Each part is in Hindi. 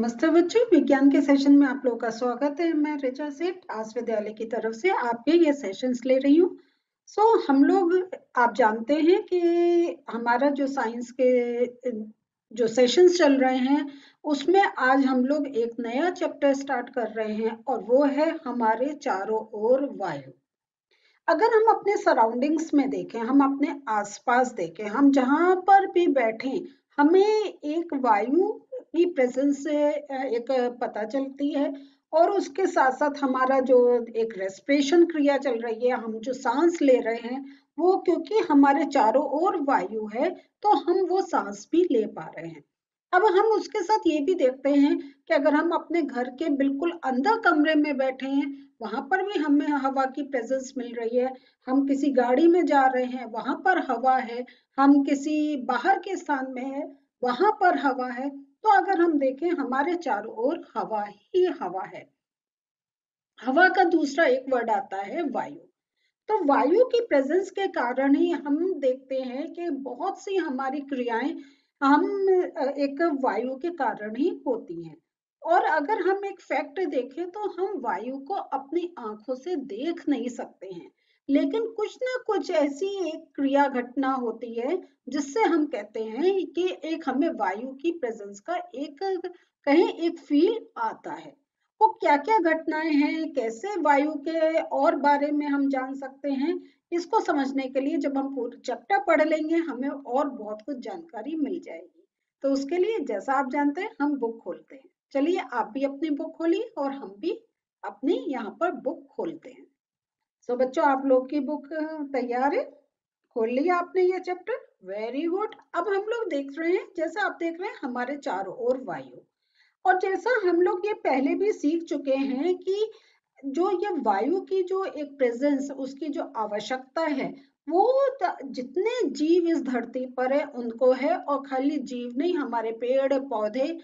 नमस्ते बच्चों, विज्ञान के सेशन में आप लोगों का स्वागत है। मैं ऋचा सेठ आस विद्यालय की तरफ से आपके ये सेशंस ले रही हूँ। हम लोग आप जानते हैं कि हमारा जो साइंस के जो सेशंस चल रहे हैं उसमें आज हम लोग एक नया चैप्टर स्टार्ट कर रहे हैं और वो है हमारे चारों ओर वायु। अगर हम अपने सराउंडिंग्स में देखें, हम अपने आसपास देखें, हम जहाँ पर भी बैठें, हमें एक वायु की प्रेजेंस से एक पता चलती है और उसके साथ साथ हमारा जो एक रेस्पिरेशन क्रिया चल रही है, हम जो सांस ले रहे हैं वो क्योंकि हमारे चारों ओर वायु है तो हम वो सांस भी ले पा रहे हैं। अब हम उसके साथ ये भी देखते हैं कि अगर हम अपने घर के बिल्कुल अंदर कमरे में बैठे हैं वहां पर भी हमें हवा की प्रेजेंस मिल रही है। हम किसी गाड़ी में जा रहे हैं वहां पर हवा है, हम किसी बाहर के स्थान में है वहां पर हवा है। तो अगर हम देखें हमारे चारों ओर हवा ही हवा है। हवा का दूसरा एक वर्ड आता है वायु। तो वायु की प्रेजेंस के कारण ही हम देखते हैं कि बहुत सी हमारी क्रियाएं हम एक वायु के कारण ही होती हैं। और अगर हम एक फैक्ट देखें तो हम वायु को अपनी आंखों से देख नहीं सकते हैं, लेकिन कुछ ना कुछ ऐसी एक क्रिया घटना होती है जिससे हम कहते हैं कि एक हमें वायु की प्रेजेंस का एक कहीं एक फील आता है। वो क्या-क्या घटनाएं हैं, कैसे वायु के और बारे में हम जान सकते हैं, इसको समझने के लिए जब हम पूरा चैप्टर पढ़ लेंगे हमें और बहुत कुछ जानकारी मिल जाएगी। तो उसके लिए जैसा आप जानते हैं हम बुक खोलते हैं। चलिए आप भी अपनी बुक खोलिए और हम भी अपनी यहाँ पर बुक खोलते हैं। बच्चों आप लोग की बुक तैयार है? खोल लिया आपने ये चैप्टर? Very good. अब हम लोग देख रहे हैं, जैसा आप देख रहे हैं हमारे चारों ओर वायु। और जैसा हम लोग ये पहले भी सीख चुके हैं कि जो ये वायु की जो एक प्रेजेंस, उसकी जो आवश्यकता है वो जितने जीव इस धरती पर है उनको है, और खाली जीव नहीं, हमारे पेड़ पौधे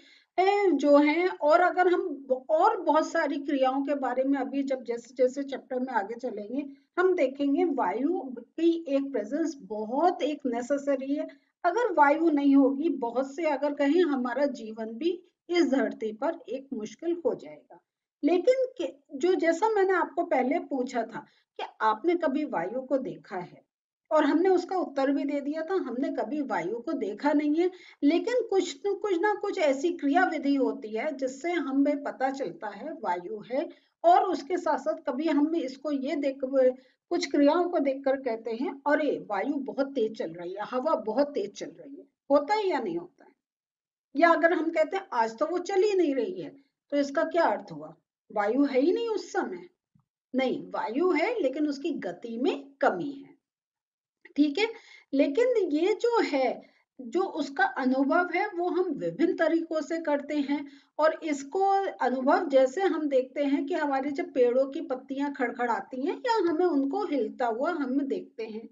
जो हैं, और अगर हम और बहुत सारी क्रियाओं के बारे में अभी जब जैसे जैसे चैप्टर में आगे चलेंगे हम देखेंगे वायु की एक प्रेजेंस बहुत एक नेसेसरी है। अगर वायु नहीं होगी बहुत से अगर कहीं हमारा जीवन भी इस धरती पर एक मुश्किल हो जाएगा। लेकिन जो जैसा मैंने आपको पहले पूछा था कि आपने कभी वायु को देखा है, और हमने उसका उत्तर भी दे दिया था हमने कभी वायु को देखा नहीं है। लेकिन कुछ ना कुछ ऐसी क्रिया विधि होती है जिससे हमें पता चलता है वायु है। और उसके साथ साथ कभी हम इसको ये देख कुछ क्रियाओं को देखकर कहते हैं अरे वायु बहुत तेज चल रही है, हवा बहुत तेज चल रही है। होता है या नहीं होता है? या अगर हम कहते हैं आज तो वो चल ही नहीं रही है, तो इसका क्या अर्थ हुआ? वायु है ही नहीं उस समय। नहीं, वायु है लेकिन उसकी गति में कमी है। ठीक है। लेकिन ये जो है, जो उसका अनुभव है वो हम विभिन्न तरीकों से करते हैं। और इसको अनुभव जैसे हम देखते हैं कि हमारे जब पेड़ों की पत्तियां खड़खड़ाती हैं या हमें उनको हिलता हुआ हम देखते हैं।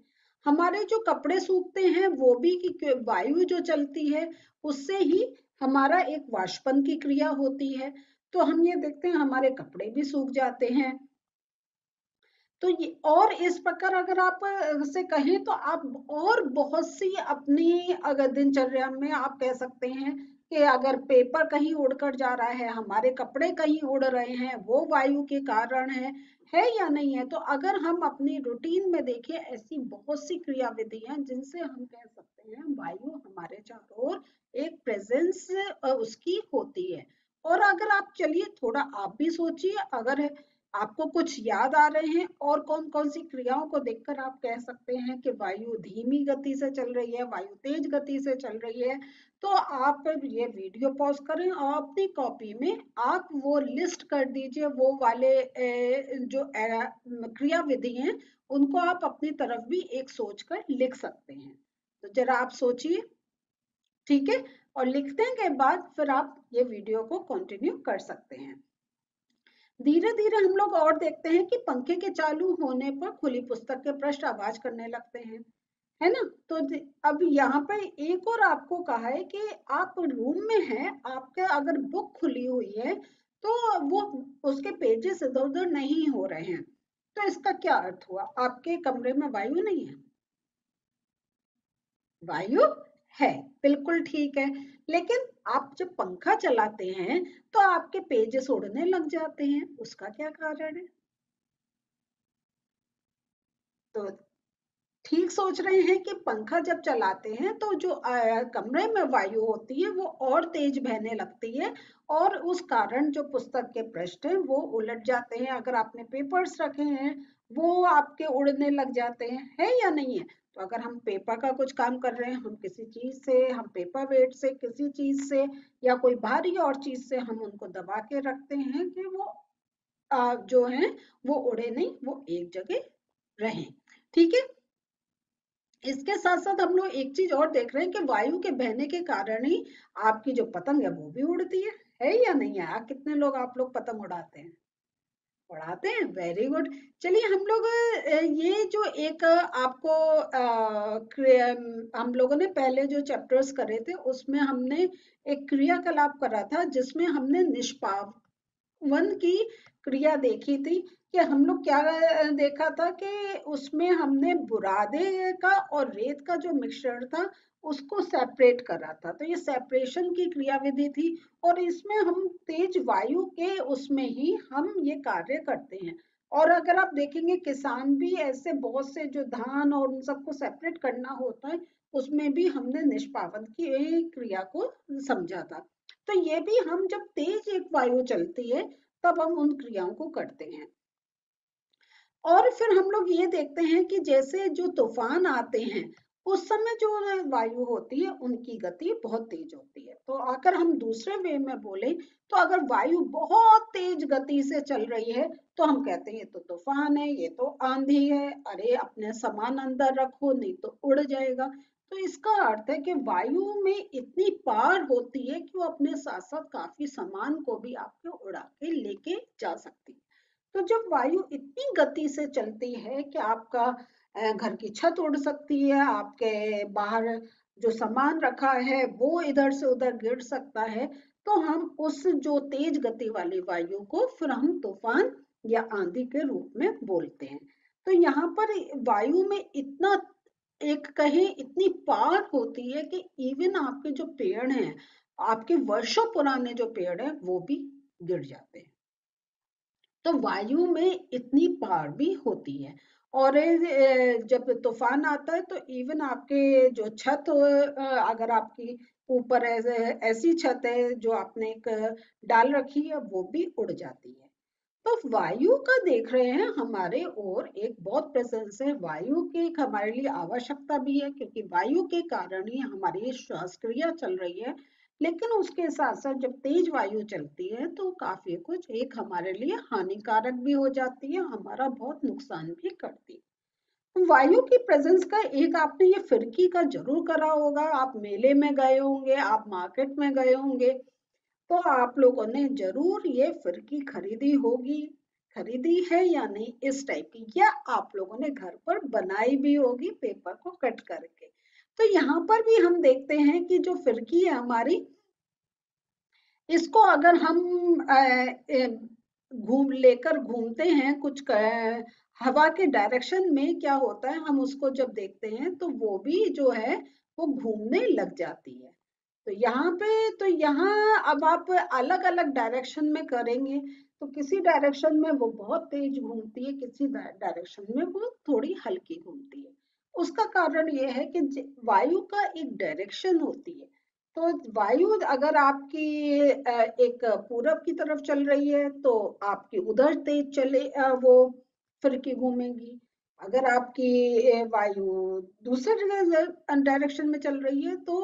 हमारे जो कपड़े सूखते हैं वो भी कि वायु जो चलती है उससे ही हमारा एक वाष्पन की क्रिया होती है। तो हम ये देखते हैं हमारे कपड़े भी सूख जाते हैं। तो ये और इस प्रकार अगर आप से कहें तो आप और बहुत सी अपनी अगर दिनचर्या में आप कह सकते हैं कि अगर पेपर कहीं उड़कर जा रहा है, हमारे कपड़े कहीं उड़ रहे हैं, वो वायु के कारण है या नहीं है? तो अगर हम अपनी रूटीन में देखें ऐसी बहुत सी क्रियाविधि हैं जिनसे हम कह सकते हैं वायु हमारे चारों ओर एक प्रेजेंस उसकी होती है। और अगर आप चलिए थोड़ा आप भी सोचिए, अगर आपको कुछ याद आ रहे हैं और कौन कौन सी क्रियाओं को देखकर आप कह सकते हैं कि वायु धीमी गति से चल रही है, वायु तेज गति से चल रही है, तो आप ये वीडियो पॉज करें और अपनी कॉपी में आप वो लिस्ट कर दीजिए, वो वाले जो क्रिया विधि हैं उनको आप अपनी तरफ भी एक सोच कर लिख सकते हैं। तो जरा आप सोचिए, ठीक है? और लिखने के बाद फिर आप ये वीडियो को कंटिन्यू कर सकते हैं। धीरे धीरे हम लोग और देखते हैं कि पंखे के चालू होने पर खुली पुस्तक के पृष्ठ आवाज करने लगते हैं, है ना? तो अब यहाँ पे एक और आपको कहा है कि आप रूम में हैं, आपके अगर बुक खुली हुई है तो वो उसके पेजेस इधर उधर नहीं हो रहे हैं। तो इसका क्या अर्थ हुआ? आपके कमरे में वायु नहीं है? वायु है, बिल्कुल ठीक है। लेकिन आप जब पंखा चलाते हैं तो आपके पेजेस उड़ने लग जाते हैं, उसका क्या कारण है? तो ठीक सोच रहे हैं कि पंखा जब चलाते हैं तो जो कमरे में वायु होती है वो और तेज बहने लगती है, और उस कारण जो पुस्तक के पृष्ठ हैं वो उलट जाते हैं। अगर आपने पेपर्स रखे हैं वो आपके उड़ने लग जाते हैं, है या नहीं है? तो अगर हम पेपर का कुछ काम कर रहे हैं, हम किसी चीज से, हम पेपर वेट से, किसी चीज से या कोई भारी और चीज से हम उनको दबा के रखते हैं कि वो जो है वो उड़े नहीं, वो एक जगह रहें। ठीक है। इसके साथ साथ हम लोग एक चीज और देख रहे हैं कि वायु के बहने के कारण ही आपकी जो पतंग है वो भी उड़ती है या नहीं है? कितने लोग आप लोग पतंग उड़ाते हैं? उड़ाते हैं, वेरी गुड। चलिए हम लोग ये जो एक आपको हम लोगों ने पहले जो चैप्टर्स करे थे उसमें हमने एक क्रियाकलाप करा था जिसमें हमने निष्पाव वन की क्रिया देखी थी। कि हम लोग क्या देखा था कि उसमें हमने बुरादे का और रेत का जो मिश्रण था उसको सेपरेट करा था, तो ये सेपरेशन की क्रिया विधि थी। और इसमें हम तेज वायु के उसमें ही हम ये कार्य करते हैं। और अगर आप देखेंगे किसान भी ऐसे बहुत से जो धान और उन सबको सेपरेट करना होता है उसमें भी हमने निष्पावन की क्रिया को समझा था। तो ये भी हम जब तेज एक वायु चलती है तब हम उन क्रियाओं को करते हैं। और फिर हम लोग ये देखते हैं कि जैसे जो तूफान आते हैं उस समय जो वायु होती है उनकी गति बहुत तेज होती है। तो अगर हम दूसरे वे में बोले तो अगर वायु बहुत तेज गति से चल रही है तो हम कहते हैं ये तो तूफान है, ये तो आंधी है, अरे अपने सामान अंदर रखो नहीं तो उड़ जाएगा। तो इसका अर्थ है कि वायु में इतनी पार होती है कि वो अपने साथ साथ काफी सामान को भी आपके उड़ा के लेके जा सकती है। तो जब वायु इतनी गति से चलती है कि आपका घर की छत उड़ सकती है, आपके बाहर जो सामान रखा है वो इधर से उधर गिर सकता है, तो हम उस जो तेज गति वाली वायु को फिर हम तूफान या आंधी के रूप में बोलते हैं। तो यहाँ पर वायु में इतना एक कहे इतनी पार होती है कि इवन आपके जो पेड़ हैं, आपके वर्षों पुराने जो पेड़ हैं वो भी गिर जाते हैं। तो वायु में इतनी पावर भी होती है। और जब तूफान आता है तो इवन आपके जो छत अगर आपकी ऊपर ऐसी छत है जो आपने एक डाल रखी है वो भी उड़ जाती है। तो वायु का देख रहे हैं हमारे और एक बहुत प्रेजेंस है। वायु की एक हमारे लिए आवश्यकता भी है क्योंकि वायु के कारण ही हमारी श्वास क्रिया चल रही है। लेकिन उसके साथ साथ जब तेज वायु चलती है तो काफी कुछ एक हमारे लिए हानिकारक भी हो जाती है, हमारा बहुत नुकसान भी करती है। तो वायु की प्रेजेंस का एक आपने ये फिरकी का जरूर करा होगा, आप मेले में गए होंगे, आप मार्केट में गए होंगे, तो आप लोगों ने जरूर ये फिरकी खरीदी होगी। खरीदी है या नहीं इस टाइप की, या आप लोगों ने घर पर बनाई भी होगी पेपर को कट करके। तो यहाँ पर भी हम देखते हैं कि जो फिरकी है हमारी, इसको अगर हम घूम लेकर घूमते हैं कुछ हवा के डायरेक्शन में, क्या होता है हम उसको जब देखते हैं तो वो भी जो है वो घूमने लग जाती है। तो यहाँ पे तो यहाँ अब आप अलग अलग डायरेक्शन में करेंगे तो किसी डायरेक्शन में वो बहुत तेज घूमती है, किसी डायरेक्शन में वो थोड़ी हल्की घूमती है। उसका कारण ये है कि वायु का एक डायरेक्शन होती है। तो वायु अगर आपकी एक पूरब की तरफ चल रही है तो आपकी उधर तेज चले वो फिरकी घूमेगी। अगर आपकी वायु दूसरे डायरेक्शन में चल रही है तो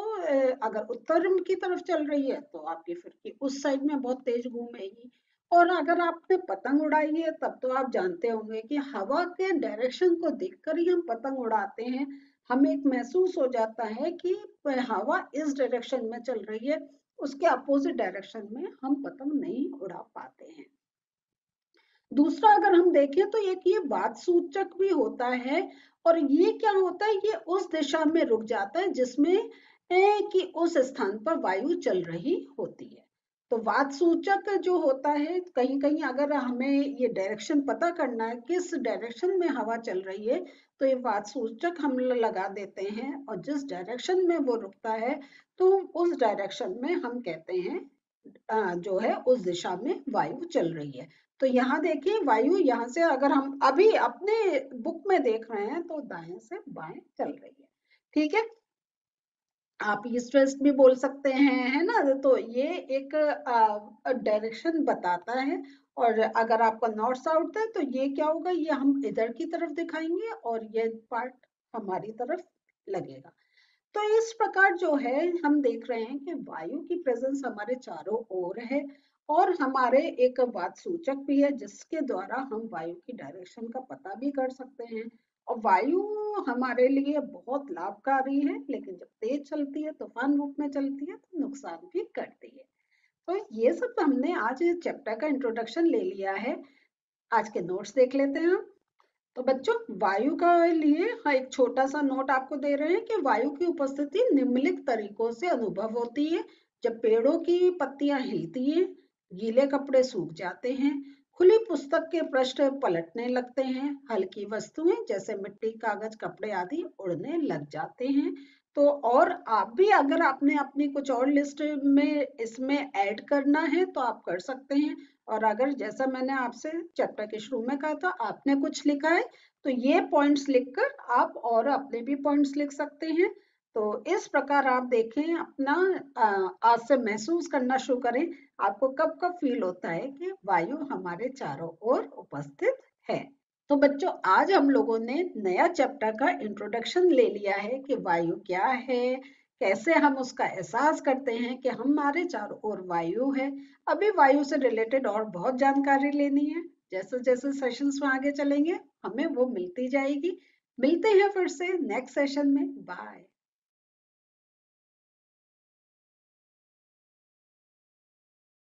अगर उत्तर की तरफ चल रही है तो आपकी फिरकी उस साइड में बहुत तेज घूमेगी। और अगर आपने पतंग उड़ाई है तब तो आप जानते होंगे कि हवा के डायरेक्शन को देखकर ही हम पतंग उड़ाते हैं। हमें एक महसूस हो जाता है कि हवा इस डायरेक्शन में चल रही है, उसके अपोजिट डायरेक्शन में हम पतंग नहीं उड़ा पाते हैं। दूसरा अगर हम देखें तो एक ये बात सूचक भी होता है, और ये क्या होता है, ये उस दिशा में रुक जाता है जिसमें कि उस स्थान पर वायु चल रही होती है। तो वातसूचक जो होता है, कहीं कहीं अगर हमें ये डायरेक्शन पता करना है किस डायरेक्शन में हवा चल रही है, तो ये वातसूचक हम लगा देते हैं, और जिस डायरेक्शन में वो रुकता है तो उस डायरेक्शन में हम कहते हैं जो है उस दिशा में वायु चल रही है। तो यहाँ देखिए, वायु यहाँ से अगर हम अभी अपने बुक में देख रहे हैं तो दाएं से बाएं चल रही है। ठीक है, आप ईस्ट वेस्ट भी बोल सकते हैं, है ना। तो ये एक डायरेक्शन बताता है। और अगर आपका नॉर्थ साउथ है तो ये क्या होगा, ये हम इधर की तरफ दिखाएंगे और ये पार्ट हमारी तरफ लगेगा। तो इस प्रकार जो है हम देख रहे हैं कि वायु की प्रेजेंस हमारे चारों ओर है, और हमारे एक वात सूचक भी है जिसके द्वारा हम वायु की डायरेक्शन का पता भी कर सकते हैं। और वायु हमारे लिए बहुत लाभकारी है, लेकिन जब तेज चलती है, तूफान रूप में चलती है, तो नुकसान भी करती है। तो ये सब हमने आज इस चैप्टर का इंट्रोडक्शन ले लिया है। आज के नोट्स देख लेते हैं हम। तो बच्चों, वायु का लिए एक छोटा सा नोट आपको दे रहे हैं कि वायु की उपस्थिति निम्नलिखित तरीकों से अनुभव होती है। जब पेड़ों की पत्तियां हिलती हैं, गीले कपड़े सूख जाते हैं, खुली पुस्तक के पृष्ठ पलटने लगते हैं, हल्की वस्तुएं जैसे मिट्टी, कागज, कपड़े आदि उड़ने लग जाते हैं। तो और आप भी अगर आपने अपनी कुछ और लिस्ट में इसमें ऐड करना है तो आप कर सकते हैं। और अगर जैसा मैंने आपसे चैप्टर के शुरू में कहा था, आपने कुछ लिखा है तो ये पॉइंट्स लिखकर आप और अपने भी पॉइंट्स लिख सकते हैं। तो इस प्रकार आप देखें, अपना आज से महसूस करना शुरू करें, आपको कब कब फील होता है कि वायु हमारे चारों ओर उपस्थित है। तो बच्चों, आज हम लोगों ने नया चैप्टर का इंट्रोडक्शन ले लिया है कि वायु क्या है, कैसे हम उसका एहसास करते हैं कि हमारे चारों ओर वायु है। अभी वायु से रिलेटेड और बहुत जानकारी लेनी है। जैसे जैसे सेशंस में आगे चलेंगे हमें वो मिलती जाएगी। मिलते हैं फिर से नेक्स्ट सेशन में। बाय।